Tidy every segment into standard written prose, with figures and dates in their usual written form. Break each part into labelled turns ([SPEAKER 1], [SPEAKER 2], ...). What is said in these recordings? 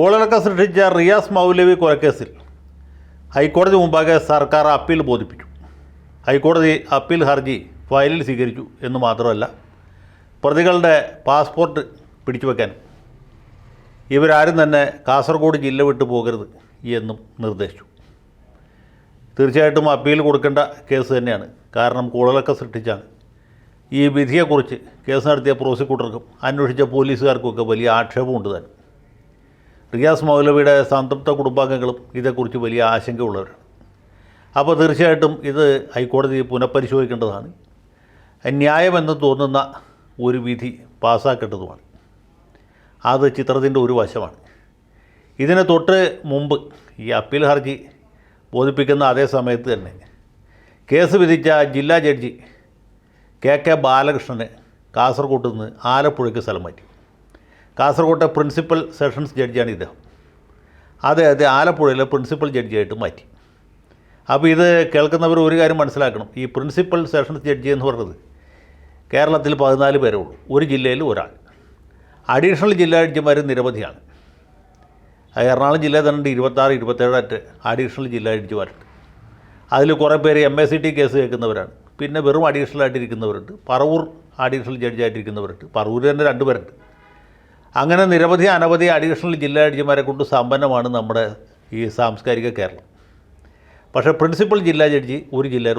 [SPEAKER 1] കോളിളക്കം സൃഷ്ടിച്ച റിയാസ് മൗലവി കൊലക്കേസിൽ ഹൈക്കോടതി മുമ്പാകെ സർക്കാർ അപ്പീൽ ബോധിപ്പിച്ചു. ഹൈക്കോടതി അപ്പീൽ ഹർജി ഫയലിൽ സ്വീകരിച്ചു എന്ന് മാത്രമല്ല, പ്രതികളുടെ പാസ്പോർട്ട് പിടിച്ചു വയ്ക്കാനും ഇവരാരും തന്നെ കാസർഗോഡ് ജില്ല വിട്ടു പോകരുത് എന്നും നിർദ്ദേശിച്ചു. തീർച്ചയായിട്ടും അപ്പീൽ കൊടുക്കേണ്ട കേസ് തന്നെയാണ്. കാരണം കോളിളക്കം സൃഷ്ടിച്ചാണ്. ഈ വിധിയെക്കുറിച്ച് കേസ് നടത്തിയ പ്രോസിക്യൂട്ടർക്കും അന്വേഷിച്ച പോലീസുകാർക്കുമൊക്കെ വലിയ ആക്ഷേപമുണ്ട് തന്നെ. റിയാസ് മൗലവിയുടെ സംതൃപ്ത കുടുംബാംഗങ്ങളും ഇതേക്കുറിച്ച് വലിയ ആശങ്കയുള്ളവരാണ്. അപ്പോൾ തീർച്ചയായിട്ടും ഇത് ഹൈക്കോടതി പുനഃപരിശോധിക്കേണ്ടതാണ്. ന്യായമെന്ന് തോന്നുന്ന ഒരു വിധി പാസ്സാക്കേണ്ടതുമാണ്. അത് ചിത്രത്തിൻ്റെ ഒരു വശമാണ്. ഇതിന് തൊട്ട് മുമ്പ് ഈ അപ്പീൽ ഹർജി ബോധിപ്പിക്കുന്ന അതേ സമയത്ത് തന്നെ കേസ് വിധിച്ച ജില്ലാ ജഡ്ജി കെ ബാലകൃഷ്ണനെ കാസർഗോഡ് നിന്ന് ആലപ്പുഴയ്ക്ക് സ്ഥലം മാറ്റി. കാസർഗോട്ടെ പ്രിൻസിപ്പൽ സെഷൻസ് ജഡ്ജിയാണ് ഇദ്ദേഹം. അദ്ദേഹത്തെ ആലപ്പുഴയിലെ പ്രിൻസിപ്പൽ ജഡ്ജിയായിട്ട് മാറ്റി. അപ്പോൾ ഇത് കേൾക്കുന്നവർ ഒരു കാര്യം മനസ്സിലാക്കണം. ഈ പ്രിൻസിപ്പൽ സെഷൻസ് ജഡ്ജി എന്ന് പറയുന്നത് കേരളത്തിൽ 14 പേരേ ഉള്ളൂ, ഒരു ജില്ലയിൽ ഒരാൾ. അഡീഷണൽ ജില്ലാ ജഡ്ജിമാർ നിരവധിയാണ്. എറണാകുളം ജില്ലയിൽ തന്നെ 26-27 അഡീഷണൽ ജില്ലാ ജഡ്ജിമാരുണ്ട്. അതിൽ കുറേ പേര് MACT കേസ് കേൾക്കുന്നവരാണ്. പിന്നെ വെറും അഡീഷണൽ ആയിട്ടിരിക്കുന്നവരുണ്ട്. പറവൂർ അഡീഷണൽ ജഡ്ജിയായിട്ടിരിക്കുന്നവരുണ്ട്. പറവൂർ തന്നെ 2 പേരുണ്ട്. അങ്ങനെ നിരവധി അനവധി അഡീഷണൽ ജില്ലാ ജഡ്ജിമാരെ കൊണ്ട് സമ്പന്നമാണ് നമ്മുടെ ഈ സാംസ്കാരിക കേരളം. പക്ഷേ പ്രിൻസിപ്പൽ ജില്ലാ ജഡ്ജി ഒരു ജില്ലയിൽ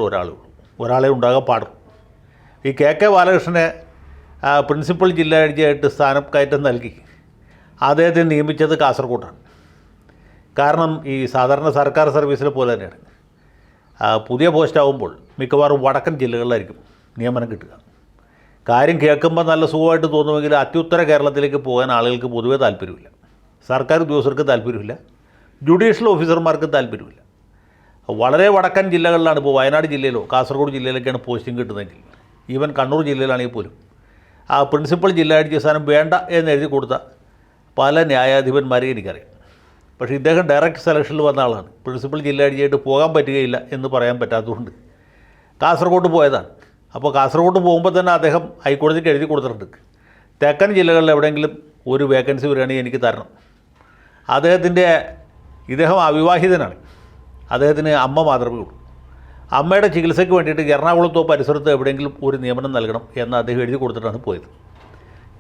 [SPEAKER 1] ഒരാളെ ഉണ്ടാകാൻ പാടും. ഈ കെ ബാലകൃഷ്ണനെ പ്രിൻസിപ്പൽ ജില്ലാ ജഡ്ജിയായിട്ട് സ്ഥാനക്കയറ്റം നൽകി അദ്ദേഹത്തെ നിയമിച്ചത് കാസർഗോഡാണ്. കാരണം ഈ സാധാരണ സർക്കാർ സർവീസിലെ പോലെ തന്നെയാണ്. പുതിയ പോസ്റ്റാകുമ്പോൾ മിക്കവാറും വടക്കൻ ജില്ലകളിലായിരിക്കും നിയമനം കിട്ടുക. കാര്യം കേൾക്കുമ്പോൾ നല്ല സുഖമായിട്ട് തോന്നുമെങ്കിൽ അത്യുത്തര കേരളത്തിലേക്ക് പോകാൻ ആളുകൾക്ക് പൊതുവേ താല്പര്യമില്ല. സർക്കാർ ഉദ്യോഗസ്ഥർക്ക് താല്പര്യമില്ല, ജുഡീഷ്യൽ ഓഫീസർമാർക്ക് താല്പര്യമില്ല. വളരെ വടക്കൻ ജില്ലകളിലാണ്, ഇപ്പോൾ വയനാട് ജില്ലയിലോ കാസർഗോഡ് ജില്ലയിലൊക്കെയാണ് പോസ്റ്റിംഗ് കിട്ടുന്നതെങ്കിൽ, ഈവൻ കണ്ണൂർ ജില്ലയിലാണെങ്കിൽ പോലും ആ പ്രിൻസിപ്പൽ ജില്ലാ ജഡ്ജി സ്ഥാനം വേണ്ട എന്ന് എഴുതി കൊടുത്ത പല ന്യായാധിപന്മാരെയും എനിക്കറിയാം. പക്ഷേ ഇദ്ദേഹം ഡയറക്റ്റ് സെലക്ഷനിൽ വന്ന ആളാണ്. പ്രിൻസിപ്പൽ ജില്ലാ ജഡ്ജിയായിട്ട് പോകാൻ പറ്റുകയില്ല എന്ന് പറയാൻ പറ്റാത്തതുകൊണ്ട് കാസർഗോഡ് പോയതാണ്. അപ്പോൾ കാസർഗോഡ് പോകുമ്പോൾ തന്നെ അദ്ദേഹം ഹൈക്കോടതിക്ക് എഴുതി കൊടുത്തിട്ടുണ്ട്, തെക്കൻ ജില്ലകളിൽ എവിടെയെങ്കിലും ഒരു വേക്കൻസി വരികയാണെങ്കിൽ എനിക്ക് തരണം. ഇദ്ദേഹം അവിവാഹിതനാണ്. അദ്ദേഹത്തിന് അമ്മ മാത്രമേ ഉള്ളൂ. അമ്മയുടെ ചികിത്സയ്ക്ക് വേണ്ടിയിട്ട് എറണാകുളത്തോ പരിസരത്തോ എവിടെയെങ്കിലും ഒരു നിയമനം നൽകണം എന്ന് അദ്ദേഹം എഴുതി കൊടുത്തിട്ടാണ് പോയത്.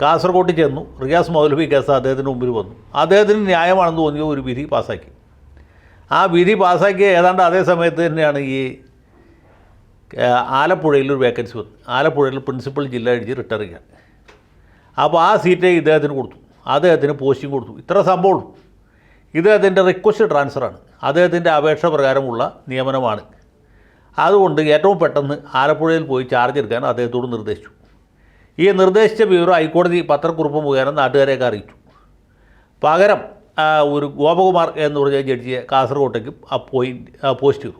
[SPEAKER 1] കാസർഗോഡ് ചെന്നു. റിയാസ് മൗലവി കേസ് അദ്ദേഹത്തിന് മുമ്പിൽ വന്നു. അദ്ദേഹത്തിന് ന്യായമാണെന്ന് തോന്നിയ ഒരു വിധി പാസ്സാക്കി. ആ വിധി പാസ്സാക്കിയ ഏതാണ്ട് അതേ സമയത്ത് തന്നെയാണ് ഈ ആലപ്പുഴയിലൊരു വേക്കൻസി വന്നു. ആലപ്പുഴയിൽ പ്രിൻസിപ്പൽ ജില്ലാ ജഡ്ജി റിട്ടയർ ചെയ്യുകയാണ്. അപ്പോൾ ആ സീറ്റ് ഇദ്ദേഹത്തിന് കൊടുത്തു, അദ്ദേഹത്തിന് പോസ്റ്റിംഗ് കൊടുത്തു. ഇത്ര സംഭവമുള്ളൂ. ഇദ്ദേഹത്തിൻ്റെ റിക്വസ്റ്റ് ട്രാൻസ്ഫറാണ്, അദ്ദേഹത്തിൻ്റെ അപേക്ഷ പ്രകാരമുള്ള നിയമനമാണ്. അതുകൊണ്ട് ഏറ്റവും പെട്ടെന്ന് ആലപ്പുഴയിൽ പോയി ചാർജ് എടുക്കാൻ അദ്ദേഹത്തോട് നിർദ്ദേശിച്ചു. ഈ നിർദ്ദേശിച്ച വിവരം ഹൈക്കോടതി പത്രക്കുറിപ്പ് മുഖേന നാട്ടുകാരെയൊക്കെ അറിയിച്ചു. പകരം ഒരു ഗോപകുമാർ എന്ന് പറഞ്ഞ ജഡ്ജിയെ കാസർഗോട്ടേക്ക് പോസ്റ്റ് ചെയ്തു.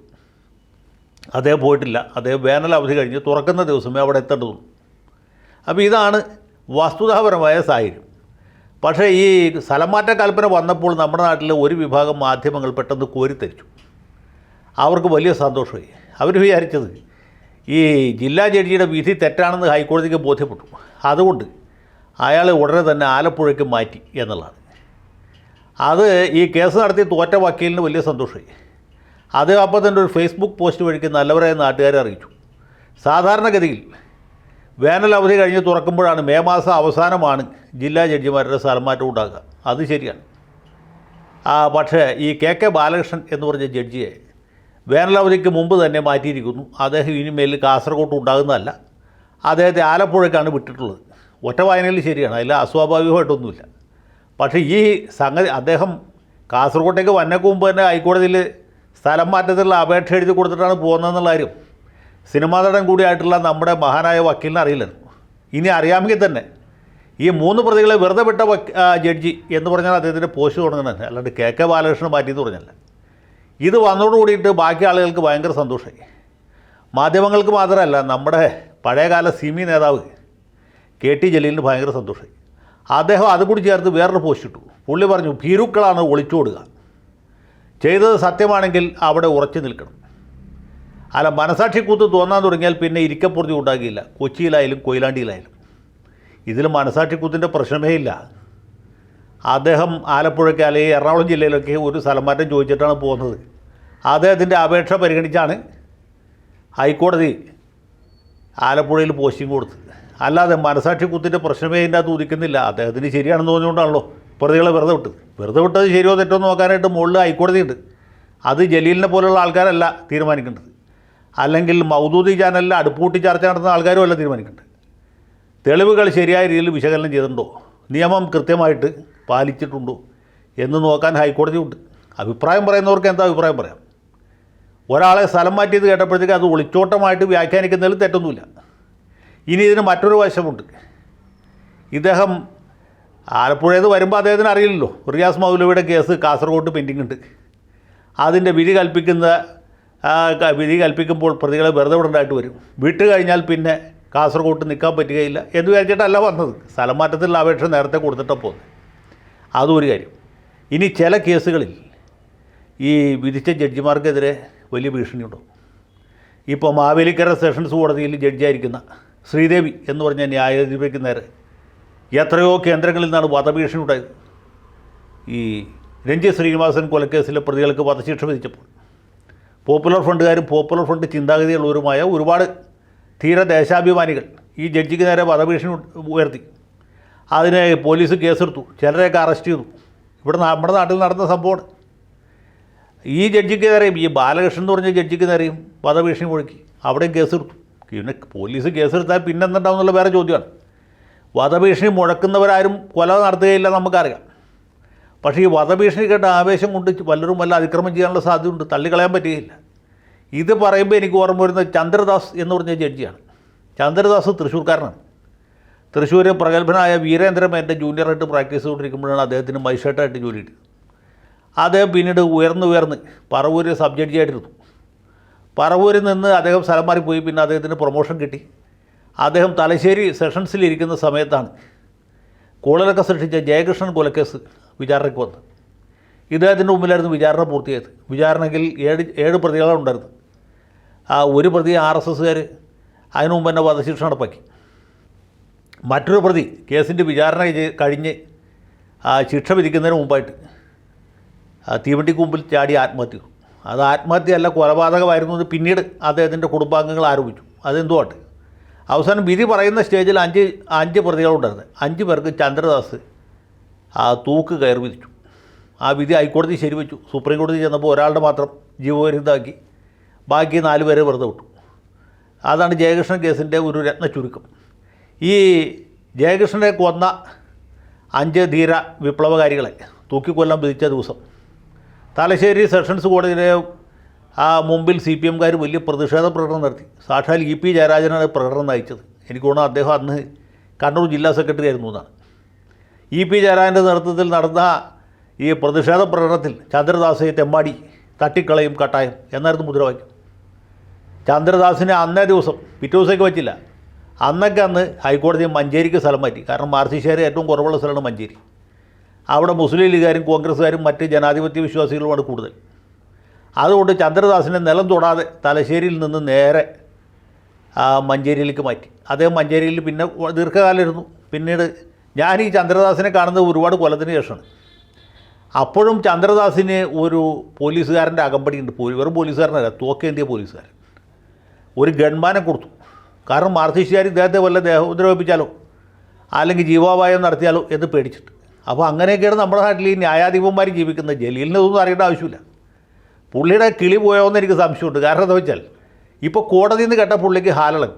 [SPEAKER 1] അദ്ദേഹം പോയിട്ടില്ല. അദ്ദേഹം വേനൽ അവധി കഴിഞ്ഞ് തുറക്കുന്ന ദിവസമേ അവിടെ എത്തേണ്ടതുള്ളൂ. അപ്പോൾ ഇതാണ് വസ്തുതാപരമായ സാഹചര്യം. പക്ഷേ ഈ സ്ഥലംമാറ്റ കൽപ്പന വന്നപ്പോൾ നമ്മുടെ നാട്ടിലെ ഒരു വിഭാഗം മാധ്യമങ്ങൾ പെട്ടെന്ന് കോരിത്തരിച്ചു. അവർക്ക് വലിയ സന്തോഷമായി. അവർ വിചാരിച്ചത് ഈ ജില്ലാ ജഡ്ജിയുടെ വിധി തെറ്റാണെന്ന് ഹൈക്കോടതിക്ക് ബോധ്യപ്പെട്ടു, അതുകൊണ്ട് അയാളെ ഉടനെ തന്നെ ആലപ്പുഴയ്ക്ക് മാറ്റി എന്നുള്ളതാണ്. അത് ഈ കേസ് നടത്തി തോറ്റ വക്കീലിന് വലിയ സന്തോഷമായി. അത് അപ്പോൾ തന്നെ ഒരു ഫേസ്ബുക്ക് പോസ്റ്റ് വഴിക്ക് നല്ലവരായ നാട്ടുകാരെ അറിയിച്ചു. സാധാരണഗതിയിൽ വേനൽ അവധി കഴിഞ്ഞ് തുറക്കുമ്പോഴാണ്, മെയ് മാസം അവസാനമാണ് ജില്ലാ ജഡ്ജിമാരുടെ സ്ഥലംമാറ്റം ഉണ്ടാകുക. അത് ശരിയാണ്. പക്ഷേ ഈ കെ ബാലകൃഷ്ണൻ എന്ന് പറഞ്ഞ ജഡ്ജിയെ വേനലവധിക്ക് മുമ്പ് തന്നെ മാറ്റിയിരിക്കുന്നു. അദ്ദേഹം ഇനിമേൽ കാസർഗോഡ് ഉണ്ടാകുന്നതല്ല, അദ്ദേഹത്തെ ആലപ്പുഴയ്ക്കാണ് വിട്ടിട്ടുള്ളത്. ഒറ്റ വായനയിൽ ശരിയാണ്, അതിൽ അസ്വാഭാവികമായിട്ടൊന്നുമില്ല. പക്ഷേ ഈ സംഗതി അദ്ദേഹം കാസർഗോട്ടേക്ക് വന്നേക്ക് മുമ്പ് തന്നെ ഹൈക്കോടതിയിൽ സ്ഥലം മാറ്റത്തിലുള്ള അപേക്ഷ എഴുതി കൊടുത്തിട്ടാണ് പോകുന്നതെന്നുള്ള കാര്യം സിനിമാ നടൻ കൂടിയായിട്ടുള്ള നമ്മുടെ മഹാനായ വക്കീലിനെ അറിയില്ലായിരുന്നു. ഇനി അറിയാമെങ്കിൽ തന്നെ ഈ 3 പ്രതികളെ വെറുതെ വിട്ട ജഡ്ജി എന്ന് പറഞ്ഞാൽ അദ്ദേഹത്തിൻ്റെ പോസ്റ്റ് തുടങ്ങുന്നത്, അല്ലാണ്ട് കെ ബാലകൃഷ്ണൻ മാറ്റിയെന്ന് പറഞ്ഞല്ല. ഇത് വന്നതോടുകൂടിയിട്ട് ബാക്കി ആളുകൾക്ക് ഭയങ്കര സന്തോഷമായി. മാധ്യമങ്ങൾക്ക് മാത്രമല്ല, നമ്മുടെ പഴയകാല സിമി നേതാവ് KT ജലീലിന് ഭയങ്കര സന്തോഷമായി. അദ്ദേഹം അതുകൂടി ചേർത്ത് വേറൊരു പോസ്റ്റ് ഇട്ടു. പുള്ളി പറഞ്ഞു, ഭീരുക്കളാണ് ഒളിച്ചോടുക, ചെയ്തത് സത്യമാണെങ്കിൽ അവിടെ ഉറച്ചു നിൽക്കണം. അല്ല, മനസാക്ഷി കൂത്ത് തോന്നാൻ തുടങ്ങിയാൽ പിന്നെ ഇരിക്കപ്പുറത്തി ഉണ്ടാകില്ല, കൊച്ചിയിലായാലും കൊയിലാണ്ടിയിലായാലും. ഇതിൽ മനസാക്ഷി കൂത്തിൻ്റെ പ്രശ്നമേ ഇല്ല. അദ്ദേഹം ആലപ്പുഴയ്ക്ക് അല്ലെങ്കിൽ എറണാകുളം ജില്ലയിലൊക്കെ ഒരു സ്ഥലം മാറ്റം ചോദിച്ചിട്ടാണ് പോകുന്നത്. അദ്ദേഹത്തിൻ്റെ അപേക്ഷ പരിഗണിച്ചാണ് ഹൈക്കോടതി ആലപ്പുഴയിൽ പോസ്റ്റിംഗ് കൊടുത്തത്. അല്ലാതെ മനസാക്ഷി കുത്തിൻ്റെ പ്രശ്നമേ ഇതിൻ്റെ അകത്ത് ഉദിക്കുന്നില്ല. അദ്ദേഹത്തിന് ശരിയാണെന്ന് തോന്നിയുകൊണ്ടാണല്ലോ പ്രതികളെ വെറുതെ വിട്ടത് ശരിയോ തെറ്റോ നോക്കാനായിട്ട് മുകളിൽ ഹൈക്കോടതിയുണ്ട്. അത് ജലീലിനെ പോലുള്ള ആൾക്കാരല്ല തീരുമാനിക്കേണ്ടത്, അല്ലെങ്കിൽ മൗദൂദി ചാനലിൽ അടുപ്പൂട്ടി ചർച്ച നടത്തുന്ന ആൾക്കാരും അല്ല തീരുമാനിക്കേണ്ടത്. തെളിവുകൾ ശരിയായ രീതിയിൽ വിശകലനം ചെയ്തിട്ടുണ്ടോ, നിയമം കൃത്യമായിട്ട് പാലിച്ചിട്ടുണ്ടോ എന്ന് നോക്കാൻ ഹൈക്കോടതിയുണ്ട്. അഭിപ്രായം പറയുന്നവർക്ക് എന്താ അഭിപ്രായം പറയാം. ഒരാളെ സ്ഥലം മാറ്റിയത് കേട്ടപ്പോഴത്തേക്ക് അത് ഒളിച്ചോട്ടമായിട്ട് വ്യാഖ്യാനിക്കുന്നതിൽ തെറ്റൊന്നുമില്ല. ഇനി ഇതിന് മറ്റൊരു വശമുണ്ട്. ഇദ്ദേഹം ആലപ്പുഴയിൽ വരുമ്പോൾ അദ്ദേഹത്തിന് അറിയില്ലല്ലോ റിയാസ് മൗലവിയുടെ കേസ് കാസർഗോഡ് പെൻഡിങ് ഉണ്ട്. അതിൻ്റെ വിധി കൽപ്പിക്കുമ്പോൾ പ്രതികളെ വെറുതെ വിടേണ്ടതായിട്ട് വരും. വിട്ട് കഴിഞ്ഞാൽ പിന്നെ കാസർഗോഡ് നിൽക്കാൻ പറ്റുകയില്ല എന്ന് വിചാരിച്ചിട്ടല്ല വന്നത്. സ്ഥലം മാറ്റത്തിലുള്ള അപേക്ഷ നേരത്തെ കൊടുത്തിട്ടപ്പോൾ അതൊരു കാര്യം. ഇനി ചില കേസുകളിൽ ഈ വിധിച്ച ജഡ്ജിമാർക്കെതിരെ വലിയ ഭീഷണിയുണ്ടോ. ഇപ്പോൾ മാവേലിക്കര സെഷൻസ് കോടതിയിൽ ജഡ്ജിയായിരിക്കുന്ന ശ്രീദേവി എന്ന് പറഞ്ഞ ന്യായാധിപയ്ക്ക് നേരെ എത്രയോ കേന്ദ്രങ്ങളിൽ നിന്നാണ് വധഭീഷണി ഉണ്ടായത്. ഈ രഞ്ജിത്ത് ശ്രീനിവാസൻ കൊലക്കേസിലെ പ്രതികൾക്ക് വധശിക്ഷ വിധിച്ചപ്പോൾ പോപ്പുലർ ഫണ്ടുകാരും പോപ്പുലർ ഫണ്ട് ചിന്താഗതിയുള്ളവരുമായ ഒരുപാട് തീര ദേശാഭിമാനികൾ ഈ ജഡ്ജിക്ക് നേരെ വധഭീഷണി ഉയർത്തി. അതിന് പോലീസ് കേസെടുത്തു, ചിലരെയൊക്കെ അറസ്റ്റ് ചെയ്തു. ഇവിടെ നമ്മുടെ നാട്ടിൽ നടന്ന സംഭവമാണ്. ഈ ജഡ്ജിക്ക് നേരെയും ഈ ബാലകൃഷ്ണൻ എന്ന് പറഞ്ഞ ജഡ്ജിക്ക് നേരെയും വധഭീഷണി മുഴക്കി, അവിടെയും കേസെടുത്തു. പിന്നെ പോലീസ് കേസെടുത്താൽ പിന്നെ എന്തുണ്ടാവുന്നുള്ള വേറെ ചോദ്യമാണ്. വധഭീഷണി മുഴക്കുന്നവരാരും കൊല നടത്തുകയില്ല നമുക്കറിയാം. പക്ഷേ ഈ വധഭീഷണി കേട്ട ആവേശം കൊണ്ട് വല്ലരും വല്ല അതിക്രമം ചെയ്യാനുള്ള സാധ്യതയുണ്ട്, തള്ളിക്കളയാൻ പറ്റുകയില്ല. ഇത് പറയുമ്പോൾ എനിക്ക് ഓർമ്മ വരുന്നത് ചന്ദ്രദാസ് എന്ന് പറഞ്ഞ ജഡ്ജിയാണ്. ചന്ദ്രദാസ് തൃശ്ശൂർക്കാരനാണ്. തൃശ്ശൂർ പ്രഗത്ഭനായ വീരേന്ദ്രമേൻ്റെ ജൂനിയറായിട്ട് പ്രാക്ടീസ് ചെയ്തുകൊണ്ടിരിക്കുമ്പോഴാണ് അദ്ദേഹത്തിന് മജിസ്ട്രേറ്റായിട്ട് ജോലി കിട്ടിയത്. അദ്ദേഹം പിന്നീട് ഉയർന്ന് പറവൂർ സബ് ജഡ്ജിയായിട്ടിരുന്നു. പറവൂരിൽ നിന്ന് അദ്ദേഹം സ്ഥലം മാറിപ്പോയി. പിന്നെ അദ്ദേഹത്തിന് പ്രൊമോഷൻ കിട്ടി. അദ്ദേഹം തലശ്ശേരി സെഷൻസിലിരിക്കുന്ന സമയത്താണ് കോളിലൊക്കെ സൃഷ്ടിച്ച ജയകൃഷ്ണൻ കൊലക്കേസ് വിചാരണയ്ക്ക് വന്നത്. ഇദ്ദേഹത്തിൻ്റെ മുമ്പിലായിരുന്നു വിചാരണ പൂർത്തിയായത്. വിചാരണയ്ക്കിൽ 7 പ്രതികളുണ്ടായിരുന്നു. ആ ഒരു പ്രതി RSSകാർ അതിനു മുമ്പ് തന്നെ വധശിക്ഷ നടപ്പാക്കി. മറ്റൊരു പ്രതി കേസിൻ്റെ വിചാരണ കഴിഞ്ഞ് ശിക്ഷ വിധിക്കുന്നതിന് മുമ്പായിട്ട് തീവണ്ടിക്കുമ്പിൽ ചാടി ആത്മഹത്യ ചെയ്തു. അത് ആത്മഹത്യയല്ല, കൊലപാതകമായിരുന്നു എന്ന് പിന്നീട് അദ്ദേഹത്തിൻ്റെ കുടുംബാംഗങ്ങൾ ആരോപിച്ചു. അതെന്തുമാട്ടെ, അവസാനം വിധി പറയുന്ന സ്റ്റേജിൽ 5 പ്രതികളുണ്ടായിരുന്നു. 5 പേർക്ക് ചന്ദ്രദാസ് തൂക്ക് കയർ വിധിച്ചു. ആ വിധി ഹൈക്കോടതി ശരിവെച്ചു. സുപ്രീം കോടതി ചെന്നപ്പോൾ ഒരാളുടെ മാത്രം ജീവപര്യന്തമാക്കി, ബാക്കി 4 പേരെ വെറുതെ വിട്ടു. അതാണ് ജയകൃഷ്ണൻ കേസിൻ്റെ ഒരു രത്ന ചുരുക്കം. ഈ ജയകൃഷ്ണനെ കൊന്ന 5 ധീര വിപ്ലവകാരികളെ തൂക്കിക്കൊല്ലാൻ വിധിച്ച ദിവസം തലശ്ശേരി സെഷൻസ് കോടതിയുടെ മുമ്പിൽ CPMകാർ വലിയ പ്രതിഷേധ പ്രകടനം നടത്തി. സാക്ഷാൽ EP ജയരാജനാണ് പ്രകടനം നയിച്ചത്. എനിക്ക് തോന്നുന്നു അദ്ദേഹം അന്ന് കണ്ണൂർ ജില്ലാ സെക്രട്ടറി ആയിരുന്നു എന്നാണ്. EP ജയരാജൻ്റെ നേതൃത്വത്തിൽ നടന്ന ഈ പ്രതിഷേധ പ്രകടനത്തിൽ ചന്ദ്രദാസെ തെമ്മാടി തട്ടിക്കളയും കട്ടായം എന്നായിരുന്നു മുദ്രാവാക്യം. ചന്ദ്രദാസിനെ അന്നേ ദിവസം, പിറ്റേ ദിവസമൊക്കെ വച്ചില്ല, അന്ന് ഹൈക്കോടതി മഞ്ചേരിക്ക് സ്ഥലം മാറ്റി. കാരണം മാർസിശ്ശേരി ഏറ്റവും കുറവുള്ള സ്ഥലമാണ് മഞ്ചേരി. അവിടെ മുസ്ലിം ലീഗുകാരും കോൺഗ്രസ്സുകാരും മറ്റ് ജനാധിപത്യ വിശ്വാസികളുമാണ് കൂടുതൽ. അതുകൊണ്ട് ചന്ദ്രദാസിനെ നിലം തൊടാതെ തലശ്ശേരിയിൽ നിന്ന് നേരെ മഞ്ചേരിയിലേക്ക് മാറ്റി. അദ്ദേഹം മഞ്ചേരിയിൽ പിന്നെ ദീർഘകാലം ഇരുന്നു. പിന്നീട് ഞാൻ ഈ ചന്ദ്രദാസിനെ കാണുന്നത് ഒരുപാട് കൊല്ലത്തിന് ശേഷമാണ്. അപ്പോഴും ചന്ദ്രദാസിന് ഒരു പോലീസുകാരൻ്റെ അകമ്പടിയുണ്ട്. വെറും പോലീസുകാരനല്ല, തോക്കേന്തിയ പോലീസുകാരൻ. ഒരു ഗൺമാനെ കൊടുത്തു. കാരണം മാർസിസ്റ്റുകാർ ഇദ്ദേഹത്തെ വല്ല ദേഹോദ്രവിപ്പിച്ചാലോ അല്ലെങ്കിൽ ജീവാപായം നടത്തിയാലോ എന്ന് പേടിച്ചിട്ട്. അപ്പോൾ അങ്ങനെയൊക്കെയാണ് നമ്മുടെ നാട്ടിൽ ഈ ന്യായാധിപന്മാർ ജീവിക്കുന്നത്. ജലീലിനൊന്നും അറിയേണ്ട ആവശ്യമില്ല. പുള്ളിയുടെ കിളി പോയോന്ന് എനിക്ക് സംശയമുണ്ട്. കാരണം എന്താ വെച്ചാൽ ഇപ്പോൾ കോടതിയിൽ നിന്ന് കേട്ട പുള്ളിക്ക് ഹാലളകും.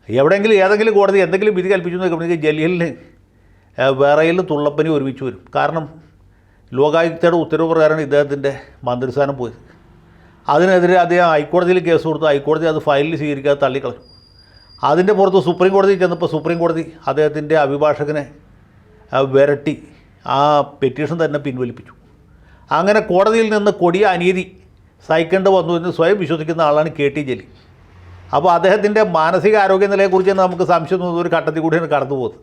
[SPEAKER 1] ഏതെങ്കിലും കോടതി എന്തെങ്കിലും വിധി കൽപ്പിച്ചു നോക്കുമ്പോഴേക്ക് ജലീലിന് വിറയിൽ തുള്ളപ്പനി ഒരുമിച്ച് വരും. കാരണം ലോകായുക്തയുടെ ഉത്തരവ് പ്രകാരമാണ് ഇദ്ദേഹത്തിൻ്റെ മന്ത്രിസ്ഥാനം പോയത്. അതിനെതിരെ അദ്ദേഹം ഹൈക്കോടതിയിൽ കേസ് കൊടുത്തു. ഹൈക്കോടതി അത് ഫയലിൽ സ്വീകരിക്കാതെ തള്ളിക്കളഞ്ഞു. അതിൻ്റെ പുറത്ത് സുപ്രീം കോടതിയിൽ ചെന്നപ്പോൾ സുപ്രീം കോടതി അദ്ദേഹത്തിൻ്റെ അഭിഭാഷകനെ വിരട്ടി ആ പെറ്റീഷൻ തന്നെ പിൻവലിപ്പിച്ചു. അങ്ങനെ കോടതിയിൽ നിന്ന് കൊടിയ അനീതി സഹിക്കേണ്ടി വന്നു എന്ന് സ്വയം വിശ്വസിക്കുന്ന ആളാണ് KT ജലീൽ. അപ്പോൾ അദ്ദേഹത്തിൻ്റെ മാനസിക ആരോഗ്യനിലയെക്കുറിച്ച് നമുക്ക് സംശയം തോന്നുന്ന ഒരു ഘട്ടത്തിൽ കൂടിയാണ് കടന്നു പോകുന്നത്.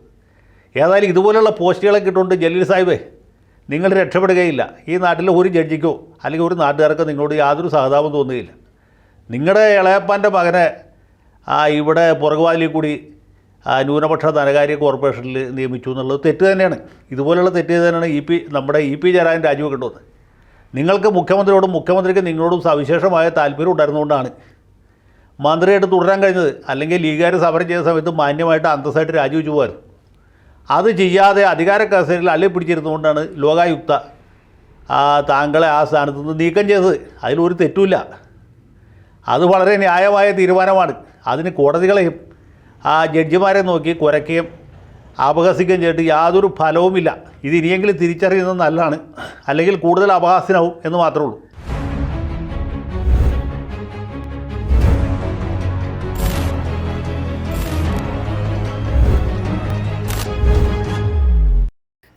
[SPEAKER 1] ഏതായാലും ഇതുപോലെയുള്ള പോസ്റ്റുകളൊക്കെ ഇട്ടുകൊണ്ട് ജലീൽ സാഹിബേ നിങ്ങൾ രക്ഷപ്പെടുകയില്ല. ഈ നാട്ടിലെ ഒരു ജഡ്ജിക്കോ അല്ലെങ്കിൽ ഒരു നാട്ടുകാർക്കോ നിങ്ങളോട് യാതൊരു സഹതാപം തോന്നുകയില്ല. നിങ്ങളുടെ ഇളയപ്പാൻ്റെ മകനെ ഇവിടെ പുറകുവാതിലിൽ കൂടി ന്യൂനപക്ഷ ധനകാര്യ കോർപ്പറേഷനിൽ നിയമിച്ചു എന്നുള്ളത് തെറ്റ് തന്നെയാണ്. ഇതുപോലെയുള്ള തെറ്റ് തന്നെയാണ് നമ്മുടെ ഇ പി ജയരാജൻ രാജിവെക്കേണ്ടത്. നിങ്ങൾക്ക് മുഖ്യമന്ത്രിക്ക് നിങ്ങളോടും സവിശേഷമായ താല്പര്യം ഉണ്ടായിരുന്നുകൊണ്ടാണ് മന്ത്രിയായിട്ട് തുടരാൻ കഴിഞ്ഞത്. അല്ലെങ്കിൽ ലീഗുകാർ സമരം ചെയ്ത സമയത്ത് മാന്യമായിട്ട് അന്തസ്സായിട്ട് രാജിവെച്ചു പോകായിരുന്നു. അത് ചെയ്യാതെ അധികാര കസേരയിൽ അള്ളി പിടിച്ചിരുന്നുകൊണ്ടാണ് ലോകായുക്ത താങ്കളെ ആ സ്ഥാനത്ത് നിന്ന് നീക്കം ചെയ്തത്. അതിലൊരു തെറ്റുമില്ല. അത് വളരെ ന്യായമായ തീരുമാനമാണ്. അതിന് കോടതികളെയും ജഡ്ജിമാരെ നോക്കി കുരയ്ക്കുകയും അപഹസിക്കുകയും ചെയ്തിട്ട് യാതൊരു ഫലവുമില്ല. ഇത് ഇനിയെങ്കിലും തിരിച്ചറിയുന്നത് നല്ലതാണ്, അല്ലെങ്കിൽ കൂടുതൽ അപഹാസ്യനാവും എന്ന് മാത്രമേ ഉള്ളൂ.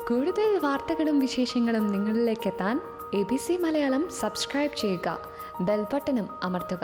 [SPEAKER 2] കൂടുതൽ വാർത്തകളും വിശേഷങ്ങളും നിങ്ങളിലേക്ക് എത്താൻ ABC മലയാളം സബ്സ്ക്രൈബ് ചെയ്യുക, ബെൽ ബട്ടണും അമർത്തുക.